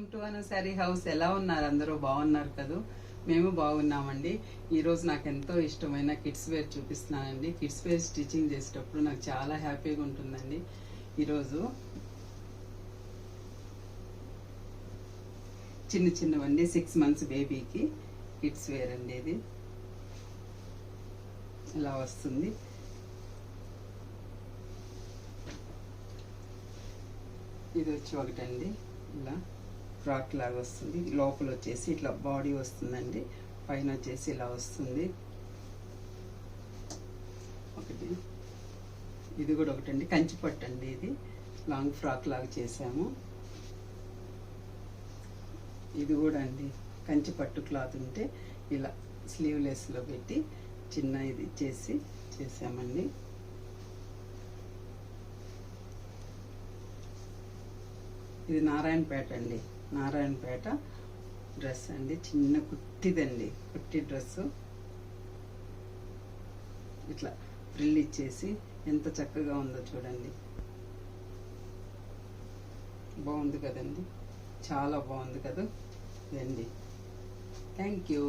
Welcome to Anu sari house. ఎలా ఉన్నారు? అందరూ బాగున్నారు కదా? మేము బాగున్నామండి. ఈరోజు నాకు ఎంతో ఇష్టమైన కిడ్స్ వేర్ చూపిస్తున్నానండి. కిడ్స్ వేర్ స్టిచ్చింగ్ చేసేటప్పుడు నాకు చాలా హ్యాపీగా ఉంటుందండి. ఈరోజు చిన్నవండి 6 months బేబీకి కిడ్స్ వేర్ అండి. ఇది ఇలా వస్తుంది. ఇది వచ్చి ఒకటండి, ఇలా ఫ్రాక్ లాగా వస్తుంది. లోపల వచ్చేసి ఇట్లా బాడీ వస్తుందండి, పైన వచ్చేసి ఇలా వస్తుంది. ఒకటి ఇది కూడా ఒకటండి, కంచి పట్టు అండి. ఇది లాంగ్ ఫ్రాక్ లాగా చేసాము. ఇది కూడా అండి కంచి పట్టు క్లాత్ ఉంటే ఇలా స్లీవ్లెస్లో పెట్టి చిన్న ఇది చేసామండి. ఇది నారాయణపేట అండి, నారాయణపేట డ్రెస్ అండి. చిన్న కుట్టిదండి, కుట్టి డ్రెస్సు. ఇట్లా ఫ్రిల్ ఇచ్చేసి ఎంత చక్కగా ఉందో చూడండి. బాగుంది కదండి, చాలా బాగుంది కదా. ఇదండి. Thank you.